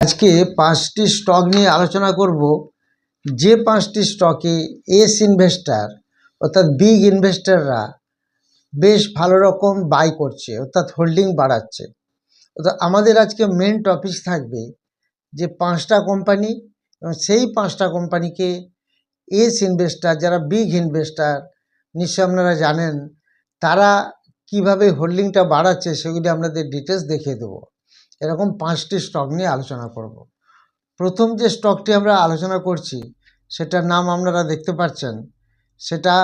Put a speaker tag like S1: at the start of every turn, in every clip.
S1: আজকে 5টি স্টক নিয়ে আলোচনা করব, যে 5টি স্টকে এস ইনভেস্টার অর্থাৎ বিগ ইনভেস্টাররা বেশ ভালো রকম বাই করছে, অর্থাৎ হোল্ডিং বাড়াচ্ছে। অর্থাৎ আমাদের আজকে মেন টপিক থাকবে যে 5টা কোম্পানি, এবং সেই 5টা কোম্পানিকে এস ইনভেস্টার, যারা বিগ ইনভেস্টার, নিশ্চয় আপনারা জানেন, তারা কিভাবে হোল্ডিংটা বাড়াচ্ছে সেগুলি আপনাদের ডিটেলস দেখিয়ে দেবো। এরকম 5টি স্টক নিয়ে আলোচনা করব। প্রথম যে স্টকটি আমরা আলোচনা করছি সেটার নাম আপনারা দেখতে পাচ্ছেন, সেটা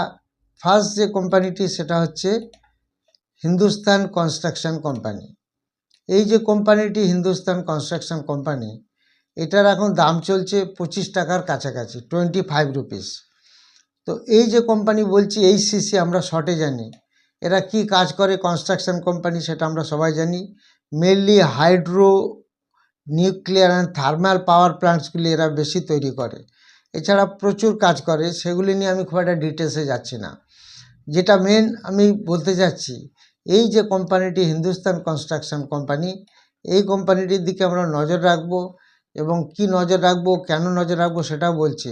S1: ফার্স্ট যে কোম্পানিটি সেটা হচ্ছে হিন্দুস্তান কনস্ট্রাকশন কোম্পানি। এই যে কোম্পানিটি হিন্দুস্তান কনস্ট্রাকশন কোম্পানি, এটার এখন দাম চলছে 25 টাকার কাছাকাছি, 25 রুপিস। তো এই যে কোম্পানি বলছি এইচসিসি, আমরা শর্টে জানি এরা কি কাজ করে। কনস্ট্রাকশন কোম্পানি সেটা আমরা সবাই জানি, mainly hydro, nuclear and thermal power প্ল্যান্টসগুলি এরা বেশি তৈরি করে। এছাড়া প্রচুর কাজ করে, সেগুলি নিয়ে আমি খুব একটা ডিটেলসে যাচ্ছি না। যেটা মেন আমি বলতে চাচ্ছি, এই যে কোম্পানিটি হিন্দুস্তান কনস্ট্রাকশন কোম্পানি, এই কোম্পানিটির দিকে আমরা নজর রাখবো, এবং কি নজর রাখবো, কেন নজর রাখবো সেটাও বলছি।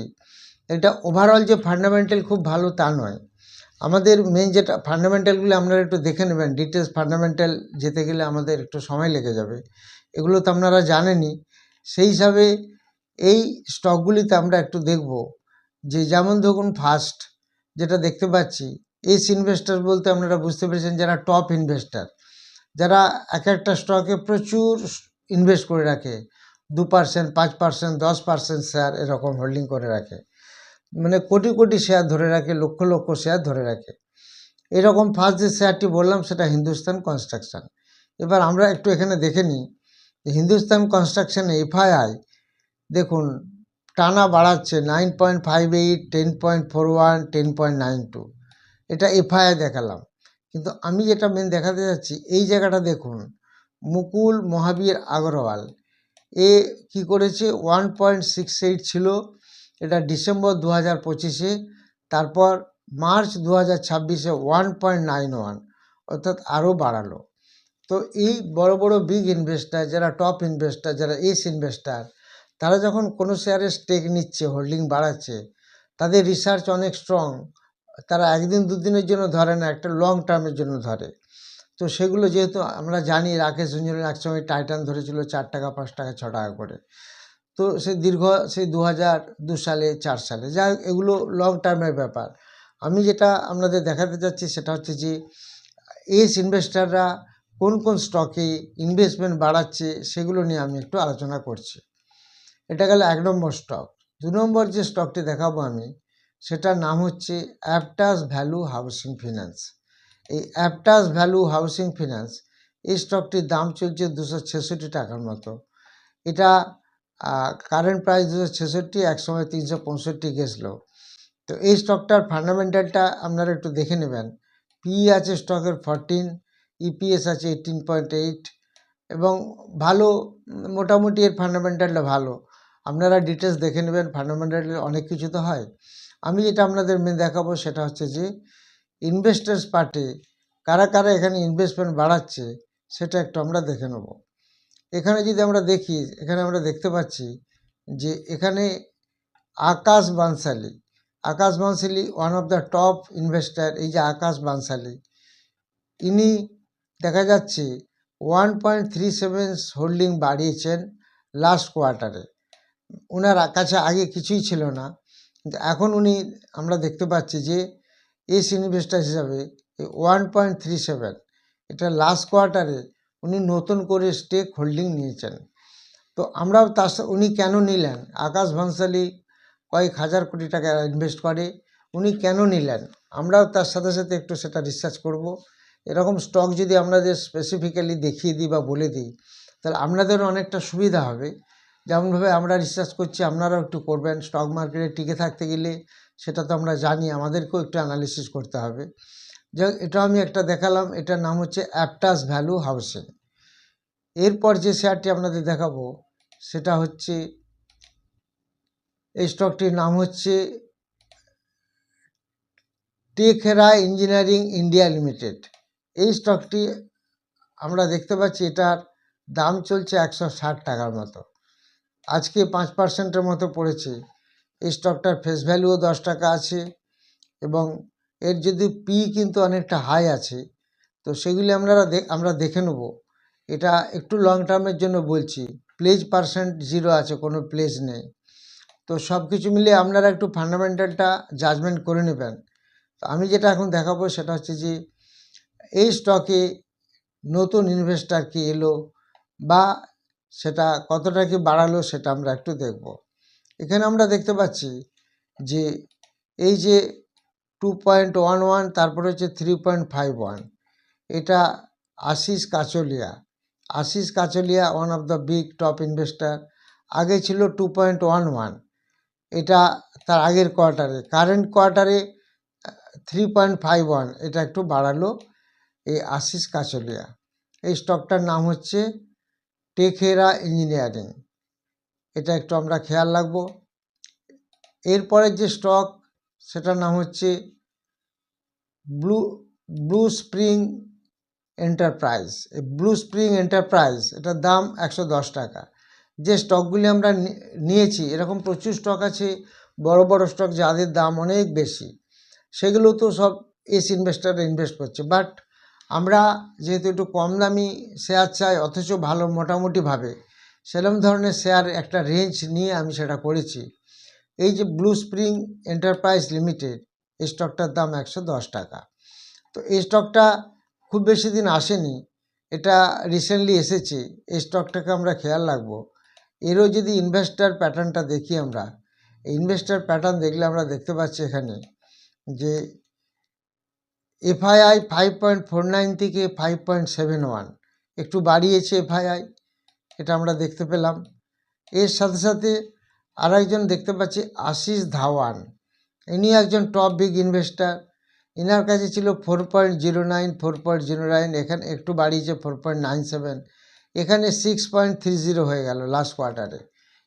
S1: এটা ওভারঅল যে ফান্ডামেন্টাল খুব ভালো তা নয়, আমাদের মেন যেটা ফান্ডামেন্টালগুলো আপনারা একটু দেখে নেবেন। ডিটেলস ফান্ডামেন্টাল যেতে গেলে আমাদের একটু সময় লেগে যাবে, এগুলো তো আপনারা জানেনই। সেই হিসাবে এই স্টকগুলিতে আমরা একটু দেখব যে, যেমন ধরুন ফার্স্ট যেটা দেখতে পাচ্ছি, এস ইনভেস্টার বলতে আপনারা বুঝতে পেরেছেন যারা টপ ইনভেস্টার, যারা এক একটা স্টকে প্রচুর ইনভেস্ট করে রাখে, 2%, 5%, 10% শেয়ার এরকম হোল্ডিং করে রাখে, মানে কোটি কোটি শেয়ার ধরে রাখে, লক্ষ লক্ষ শেয়ার ধরে রাখে। এরকম ফার্স্ট যে শেয়ারটি বললাম সেটা হিন্দুস্তান কনস্ট্রাকশন। এবার আমরা একটু এখানে দেখে নিই, হিন্দুস্তান কনস্ট্রাকশনে এফআইআই দেখুন টানা বাড়াচ্ছে, 9.58, 10.41, 10.92, এটা এফআইআই দেখালাম। কিন্তু আমি যেটা মেন দেখাতে যাচ্ছি, এই জায়গাটা দেখুন, মুকুল মহাবীর আগরওয়াল এ কি করেছে, 1.68 ছিল, এটা ডিসেম্বর 2025-এ, তারপর মার্চ 2026-এ 1.91, অর্থাৎ আরও বাড়ালো। তো এই বড় বড় বিগ ইনভেস্টার, যারা টপ ইনভেস্টার, যারা এস ইনভেস্টার, তারা যখন কোনো শেয়ারে স্টেক নিচ্ছে, হোল্ডিং বাড়াচ্ছে, তাদের রিসার্চ অনেক স্ট্রং। তারা একদিন দুদিনের জন্য ধরে না, একটা লং টার্মের জন্য ধরে। তো সেগুলো যেহেতু আমরা জানি, রাকেশ ঝুঞ্ঝুনের একসময় টাইটান ধরেছিল 4 টাকা, 5 টাকা, 6 টাকা করে। তো সেই সেই 2002 সালে, 4 সালে, যা এগুলো লং টার্মের ব্যাপার। আমি যেটা আপনাদের দেখাতে চাচ্ছি সেটা হচ্ছে যে এস ইনভেস্টাররা কোন কোন স্টকে ইনভেস্টমেন্ট বাড়াচ্ছে সেগুলো নিয়ে আমি একটু আলোচনা করছি। এটা গেল 1 নম্বর স্টক। 2 নম্বর যে স্টকটি দেখাবো আমি, সেটার নাম হচ্ছে অ্যাপটাস ভ্যালু হাউসিং ফিন্যান্স। এই অ্যাপটাস ভ্যালু হাউসিং ফিন্যান্স, এই স্টকটির দাম চলছে 266 টাকার মতো। এটা কারেন্ট প্রাইস 266, একসময় 365 গেছিলো। তো এই স্টকটার ফান্ডামেন্টালটা আপনারা একটু দেখে নেবেন। পিই আছে স্টকের 14, ইপিএস আছে 18.8, এবং ভালো, মোটামুটি এর ফান্ডামেন্টালটা ভালো। আপনারা ডিটেলস দেখে নেবেন, ফান্ডামেন্টাল অনেক কিছু তো হয়। আমি যেটা আপনাদের মেন দেখাবো সেটা হচ্ছে যে ইনভেস্টার্স পার্টে কারা কারা এখানে ইনভেস্টমেন্ট বাড়াচ্ছে সেটা একটু আমরা দেখে নেব। এখানে যদি আমরা দেখি, এখানে আমরা দেখতে পাচ্ছি যে এখানে Akash Bhanushali one of the top investor. এই যে আকাশ বানশালী, ইনি দেখা যাচ্ছে 1.37 হোল্ডিং বাড়িয়েছেন লাস্ট কোয়ার্টারে। ওনার কাছে আগে কিছুই ছিল না, কিন্তু এখন উনি, আমরা দেখতে পাচ্ছি যে এস ইনভেস্টার হিসাবে 1.37, এটা লাস্ট কোয়ার্টারে উনি নতুন করে স্টেক হোল্ডিং নিয়েছেন। তো আমরাও উনি কেন নিলেন, আকাশ বানশালী কয়েক হাজার কোটি টাকা ইনভেস্ট করে, উনি কেন নিলেন, আমরাও তার সাথে সাথে একটু সেটা রিসার্চ করব। এরকম স্টক যদি আপনাদের স্পেসিফিক্যালি দেখিয়ে দিই বা বলে দিই, তাহলে আপনাদেরও অনেকটা সুবিধা হবে। যেমনভাবে আমরা রিসার্চ করছি, আপনারাও একটু করবেন। স্টক মার্কেটে টিকে থাকতে গেলে, সেটা তো আমরা জানি, আমাদেরকেও একটু অ্যানালিসিস করতে হবে। এটা আমি একটা দেখালাম, এটার নাম হচ্ছে অ্যাপটাস ভ্যালু হাউসিং। এরপর যে শেয়ারটি আপনাদের দেখাবো সেটা হচ্ছে, এই স্টকটির নাম হচ্ছে টেকহেরা ইঞ্জিনিয়ারিং ইন্ডিয়া লিমিটেড। এই স্টকটি আমরা দেখতে পাচ্ছি, এটার দাম চলছে 160 টাকার মতো। আজকে 5%-এর মতো পড়েছে। এই স্টকটার ফেস ভ্যালুও 10 টাকা আছে এবং এর যদি পি কিন্তু অনেকটা হাই আছে, তো সেগুলি আমরা দেখে নেব। এটা একটু লং টার্মের জন্য বলছি। প্লেজ পার্সেন্ট 0 আছে, কোনো প্লেজ নেই। তো সব কিছু মিলিয়ে আপনারা একটু ফান্ডামেন্টালটা জাজমেন্ট করে নেবেন। তো আমি যেটা এখন দেখাবো সেটা হচ্ছে যে এই স্টকে নতুন ইনভেস্টার কি এলো বা সেটা কতটা কি বাড়ালো সেটা আমরা একটু দেখব। এখানে আমরা দেখতে পাচ্ছি যে এই যে 2.11, তারপরে হচ্ছে 3.51, এটা Ashish Kacholia. Ashish Kacholia one of the big top investor. আগে ছিল 2.11, এটা তার আগের কোয়ার্টারে। কারেন্ট কোয়ার্টারে 3.51, এটা একটু বাড়ালো এই আশিস কাচলিয়া। এই স্টকটার নাম হচ্ছে টেকেরা ইঞ্জিনিয়ারিং। এটা একটু আমরা খেয়াল রাখবো। এরপরের যে স্টক সেটার নাম হচ্ছে ব্লু স্প্রিং এন্টারপ্রাইজ। এই ব্লু স্প্রিং এন্টারপ্রাইজ, এটার দাম 110 টাকা। যে স্টকগুলি আমরা নিয়েছি, এরকম প্রচুর স্টক আছে, বড় বড় স্টক যাদের দাম অনেক বেশি, সেগুলো তো সব এস ইনভেস্টাররা ইনভেস্ট করছে। বাট আমরা যেহেতু একটু কম দামি শেয়ার চাই অথচ ভালো মোটামুটিভাবে, সেরকম ধরনের শেয়ার একটা রেঞ্জ নিয়ে আমি সেটা করেছি। এই যে ব্লু স্প্রিং এন্টারপ্রাইজ লিমিটেড, এই স্টকটার দাম 110 টাকা। তো এই স্টকটা খুব বেশি দিন আসেনি, এটা রিসেন্টলি এসেছে। এই স্টকটাকে আমরা খেয়াল রাখবো। এরও যদি ইনভেস্টার প্যাটার্নটা দেখি আমরা, ইনভেস্টার প্যাটার্ন দেখলে আমরা দেখতে পাচ্ছি এখানে যে এফআইআই 5.49 থেকে 5.71 একটু বাড়িয়েছে এফআইআই, এটা আমরা দেখতে পেলাম। এর সাথে সাথে আর একজন দেখতে পাচ্ছি আশিস ধাওয়ান। ইনি একজন টপ বিগ ইনভেস্টার। এনার কাছে ছিল 4.09, 4.09, এখানে একটু বাড়িয়েছে 4.97, এখানে 6.30 হয়ে গেল লাস্ট কোয়ার্টারে।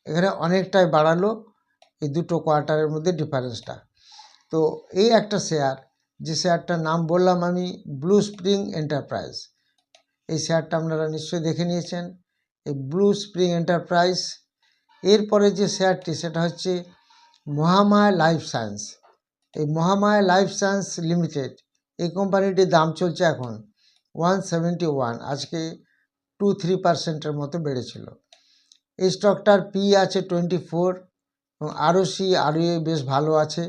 S1: এখানে অনেকটাই বাড়ালো এই দুটো কোয়ার্টারের মধ্যে ডিফারেন্সটা। তো এই একটা শেয়ার, যে শেয়ারটার নাম বললাম আমি, ব্লু স্প্রিং এন্টারপ্রাইজ, এই শেয়ারটা আপনারা নিশ্চয়ই দেখে নিয়েছেন, এই ব্লু স্প্রিং এন্টারপ্রাইজ। এরপরে যে শেয়ারটি সেটা হচ্ছে মহামায়া লাইফ সায়েন্স। এই মহামায়া লাইফ সায়েন্স লিমিটেড, এই কোম্পানিটির দাম চলছে এখন 171, আজকে 2-3%-এর মতো বেড়েছিল। এই স্টকটার পি আছে 24 এবং ROE বেশ ভালো আছে,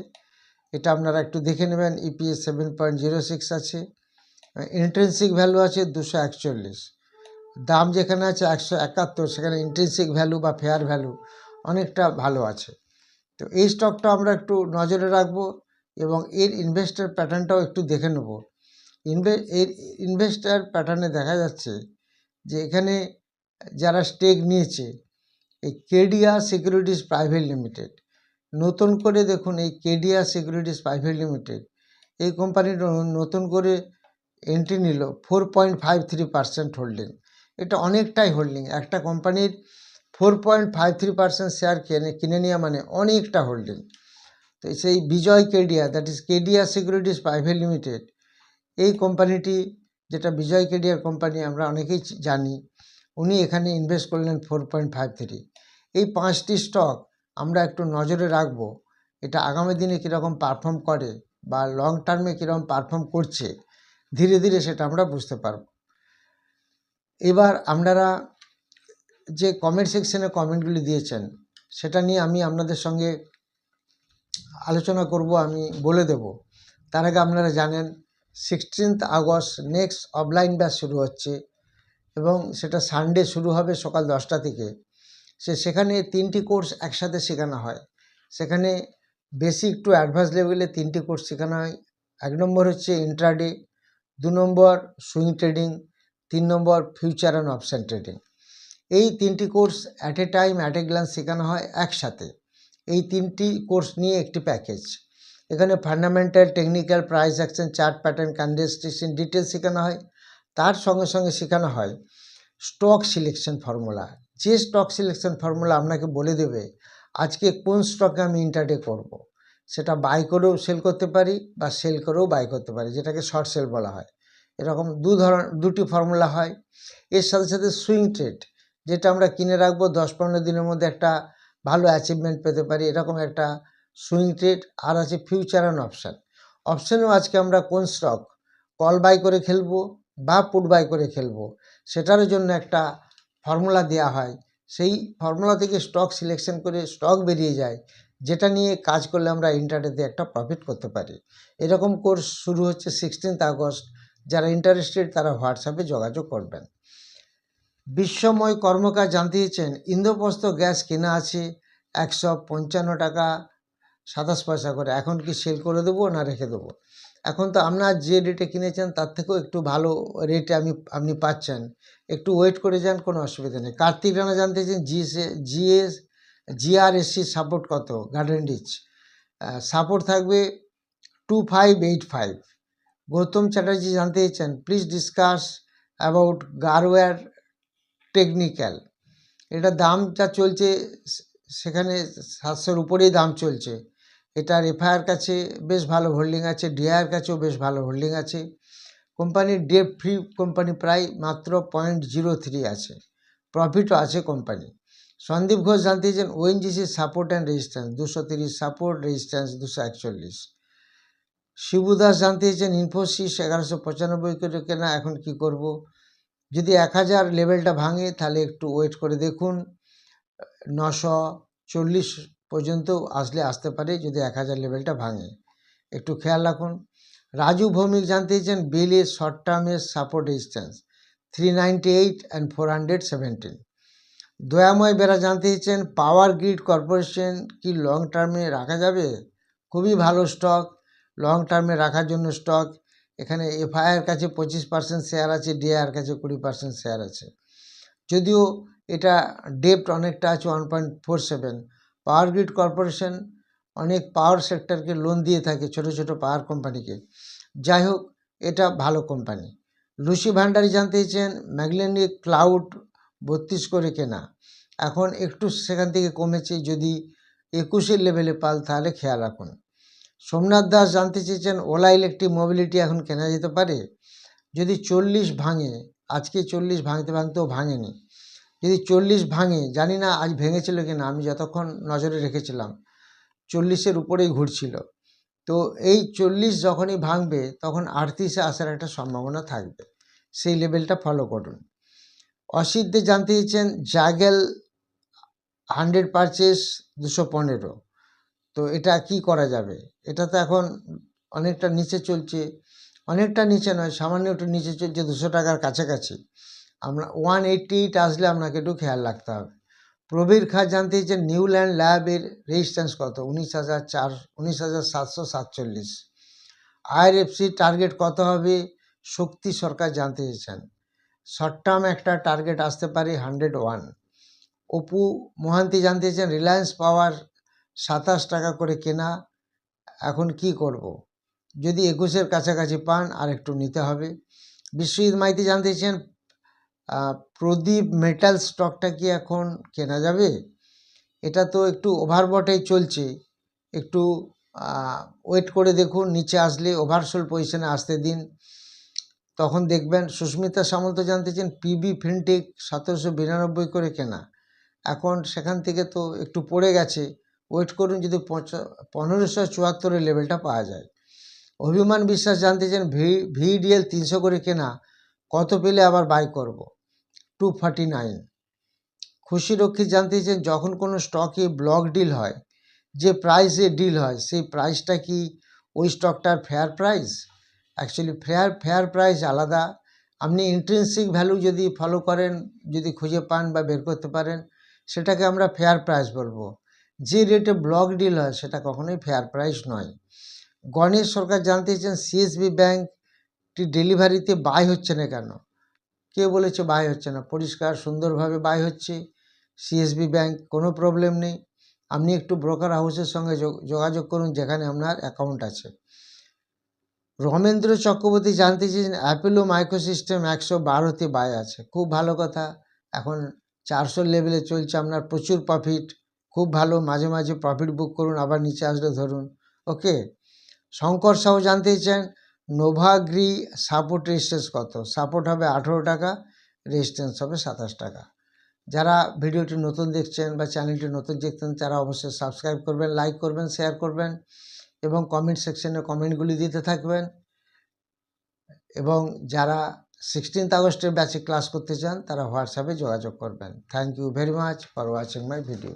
S1: এটা আপনারা একটু দেখে নেবেন। EPS 7.06 আছে, ইন্ট্রিনসিক ভ্যালু আছে 241, দাম যেখানে আছে 171, সেখানে ইন্ট্রিনসিক ভ্যালু বা ফেয়ার ভ্যালু অনেকটা ভালো আছে। তো এই স্টকটা আমরা একটু নজরে রাখবো এবং এর ইনভেস্টার প্যাটার্নটাও একটু দেখে নেব। এর ইনভেস্টার প্যাটার্নে দেখা যাচ্ছে যে এখানে যারা স্টেক নিয়েছে, এই কেডিয়া সিকিউরিটিজ প্রাইভেট লিমিটেড, নতুন করে দেখুন এই কেডিয়া সিকিউরিটিজ প্রাইভেট লিমিটেড, এই কোম্পানির নতুন করে এন্ট্রি নিল 4.53% হোল্ডিং। এটা অনেকটাই হোল্ডিং। একটা কোম্পানির 4.53% শেয়ার কিনে নেওয়া মানে অনেকটা হোল্ডিং। তো সেই Vijay Kedia, that is Kedia securities private limited, এই কোম্পানিটি, যেটা বিজয় কেডিয়ার কোম্পানি আমরা অনেকেই জানি, উনি এখানে ইনভেস্ট করলেন 4.53। এই 5টি স্টক আমরা একটু নজরে রাখবো, এটা আগামী দিনে কীরকম পারফর্ম করে বা লং টার্মে কীরকম পারফর্ম করছে, ধীরে ধীরে সেটা আমরা বুঝতে পারব। এবার আপনারা যে কমেন্ট সেকশনে কমেন্টগুলি দিয়েছেন সেটা নিয়ে আমি আপনাদের সঙ্গে আলোচনা করব, আমি বলে দেব। তার আগে আপনারা জানেন 16 আগস্ট নেক্সট অফলাইন ব্যাচ শুরু হচ্ছে এবং সেটা সানডে শুরু হবে সকাল 10টা থেকে। সেখানে 3টি কোর্স একসাথে শেখানো হয়। সেখানে বেসিক টু অ্যাডভান্স লেভেলে 3টি কোর্স শেখানো হয়। 1 নম্বর হচ্ছে intraday, 2 number swing trading, 3 number future and option trading. এই 3টি course at a time at a glance শেখানো হয় একসাথে। এই 3টি কোর্স নিয়ে একটি প্যাকেজ। এখানে fundamental, technical, price action, chart pattern, candlesticks details শেখানো হয়। তার সঙ্গে সঙ্গে শেখানো হয় স্টক সিলেকশন ফর্মুলা। যে স্টক সিলেকশন ফর্মুলা আপনাকে বলে দেবে আজকে কোন স্টকে আমি ইন্টারডে করব। সেটা বাই করেও সেল করতে পারি বা সেল করেও বাই করতে পারি, যেটাকে শর্ট সেল বলা হয়। এরকম দুটি ফর্মুলা হয়। এর সাথে সাথে সুইং ট্রেড, যেটা আমরা কিনে রাখবো 10-15 দিনের মধ্যে একটা ভালো অ্যাচিভমেন্ট পেতে পারি, এরকম একটা সুইং ট্রেড। আর আছে ফিউচার অ্যান্ড অপশান। অপশানেও আজকে আমরা কোন স্টক কল বাই করে খেলবো বা পুট বাই করে খেলবো সেটার জন্য একটা ফর্মুলা দেওয়া হয়। সেই ফর্মুলা থেকে স্টক সিলেকশন করে স্টক বেরিয়ে যায়, যেটা নিয়ে কাজ করলে আমরা ইন্টারডেতে একটা প্রফিট করতে পারি। এরকম কোর্স শুরু হচ্ছে 16 আগস্ট। যারা ইন্টারেস্টেড তারা হোয়াটসঅ্যাপে যোগাযোগ করবেন। বিশ্বময় কর্মকার জানতে চেয়েছেন ইন্দ্রপ্রস্থ গ্যাস কেনা আছে 155 টাকা 27 পয়সা করে, এখন কি সেল করে দেবো না রেখে দেবো? এখন তো আপনার যে রেটে কিনেছেন তার থেকেও একটু ভালো রেটে আপনি পাচ্ছেন, একটু ওয়েট করে যান, কোনো অসুবিধা নেই। কার্তিক রানা জানতে চেয়েছেন জিআরএসসি সাপোর্ট কত গার্ডেন রিচ? সাপোর্ট থাকবে 2585। গৌতম চ্যাটার্জি জানতে চেয়েছেন please discuss about Garware technical. এটা দাম যা চলছে সেখানে 700-র উপরেই দাম চলছে। এটার এফআইআর কাছে বেশ ভালো হোল্ডিং আছে, ডিআইয়ের কাছেও বেশ ভালো হোল্ডিং আছে। কোম্পানির ডেট ফ্রি, কোম্পানি প্রায় মাত্র 0.03 আছে, প্রফিটও আছে কোম্পানি। সন্দীপ ঘোষ জানতে চেয়েছেন ONGC support and resistance 230 support, resistance 241। Shibu Das জানতে চেয়েছেন ইনফোসিস 1195 করে কেনা, এখন কি করব? যদি 1000 লেভেলটা ভাঙে তাহলে একটু ওয়েট করে দেখুন, 940 পর্যন্ত আসতে পারে যদি 1000 লেভেলটা ভাঙে, একটু খেয়াল রাখুন। রাজু ভৌমিক জানতে চেয়েছেন বেলের শর্ট টার্মের সাপোর্ট রেজিস্ট্যান্স 398 অ্যান্ড 417। দয়াময় বেরা জানতে চেয়েছেন পাওয়ার গ্রিড কর্পোরেশন কি লং টার্মে রাখা যাবে? খুবই ভালো স্টক, লং টার্মে রাখার জন্য স্টক। এখানে এফআইআর কাছে 25% শেয়ার আছে, ডিআইআর কাছে 20% শেয়ার আছে। যদিও এটা ডেপ্ট অনেকটা আছে 1.47। পাওয়ার গ্রিড কর্পোরেশন অনেক পাওয়ার সেক্টরকে লোন দিয়ে থাকে, ছোট ছোট পাওয়ার কোম্পানিকে। যাই হোক, এটা ভালো কোম্পানি। লুসি ভান্ডারি জানতে চেয়েছেন ম্যাগলেনি ক্লাউড 32 করে কেনা, এখন একটু সেখান থেকে কমেছে, যদি 21-এর লেভেলে পাল তাহলে খেয়াল রাখুন। সোমনাথ দাস জানতে চেয়েছেন ওলা ইলেকট্রিক মোবিলিটি এখন কেনা যেতে পারে? যদি 40 ভাঙে, আজকে 40 ভাঙতেও ভাঙেনি, যদি 40 ভাঙে, জানি না আজ ভেঙেছিল কিনা, আমি যতক্ষণ নজরে রেখেছিলাম 40-এর উপরেই ঘুরছিল। তো এই 40 যখনই ভাঙবে তখন 38-এ আসার একটা সম্ভাবনা থাকবে, সেই লেভেলটা ফলো করুন। অসিত দে জানতে চেয়েছেন জাগেল 100 পারচেস 215, তো এটা কি করা যাবে? এটা তো এখন অনেকটা নিচে চলছে, অনেকটা নিচে নয়, সামান্য একটু নিচে চলছে, 200 টাকার কাছাকাছি। আমরা 188 আসলে আপনাকে একটু খেয়াল রাখতে হবে। প্রবীর খা জানতে চেয়েছেন নিউল্যান্ড ল্যাবের রেজিস্ট্যান্স কত? 19,747। আইআরএফসি টার্গেট কত হবে? শক্তি সরকার জানতে চেয়েছেন। শর্ট টার্ম একটা টার্গেট আসতে পারে 101। অপু মোহান্তি জানতে চেয়েছেন রিলায়েন্স পাওয়ার 27 টাকা করে কেনা, এখন কি করব? যদি 21-এর কাছাকাছি পান আর একটু নিতে হবে। বিশ্বজিৎ মাইতি জানতে চেয়েছেন প্রদীপ মেটাল স্টকটা কি এখন কেনা যাবে? এটা তো একটু ওভারবটেই চলছে, একটু ওয়েট করে দেখুন, নিচে আসলে ওভারসোল পজিশনে আসতে দিন, তখন দেখবেন। সুস্মিতা সামন্ত জানতে চেয়েছেন পিবি ফিনটেক 1792 করে কেনা, এখন সেখান থেকে তো একটু পড়ে গেছে, ওয়েট করুন যদি 1574-এর লেভেলটা পাওয়া যায়। অভিমান বিশ্বাস জানতে চান ভিডিএল 300 করে কেনা, কত পেলে আবার বাই করব? 249। খুশি রক্ষী জানতে চান যখন কোনো স্টকে ব্লক ডিল হয়, যে প্রাইসে ডিল হয় সেই প্রাইসটা কি ওই স্টকটার fair price? Actually fair price আলাদা। আপনি ইন্ট্রিনসিক ভ্যালু যদি ফলো করেন, যদি খুঁজে পান বা বের করতে পারেন, সেটাকে আমরা ফেয়ার প্রাইস বলবো। যে রেটে ব্লক ডিল হয় সেটা কখনোই ফেয়ার প্রাইস নয়। গণেশ সরকার জানতে চেয়েছেন সিএসবি ব্যাংকটি ডেলিভারিতে বাই হচ্ছে না কেন? কে বলেছে বাই হচ্ছে না? পরিষ্কার সুন্দরভাবে বাই হচ্ছে সিএসবি ব্যাংক, কোনো প্রবলেম নেই। আপনি একটু ব্রোকার হাউসের সঙ্গে যোগাযোগ করুন যেখানে আপনার অ্যাকাউন্ট আছে। রমেন্দ্র চক্রবর্তী জানতে চেয়েছেন অ্যাপোলো মাইক্রোসিস্টেম 112-তে বাই আছে, খুব ভালো কথা। এখন 400 লেভেলে চলছে, আপনার প্রচুর প্রফিট, খুব ভালো। মাঝে মাঝে প্রফিট বুক করুন, আবার নিচে আসলে ধরুন। ওকে। শঙ্কর সাহু জানতে চান নোভাগ্রি সাপোর্ট রেজিস্ট্যান্স কত? সাপোর্ট হবে 18 টাকা, রেজিস্ট্যান্স হবে 27 টাকা। যারা ভিডিওটি নতুন দেখছেন বা চ্যানেলটি নতুন দেখছেন তারা অবশ্যই সাবস্ক্রাইব করবেন, লাইক করবেন, শেয়ার করবেন এবং কমেন্ট সেকশনে কমেন্টগুলি দিতে থাকবেন। এবং যারা 16th আগস্টের ব্যাচে ক্লাস করতে চান তারা হোয়াটসঅ্যাপে যোগাযোগ করবেন। Thank you very much for watching my video.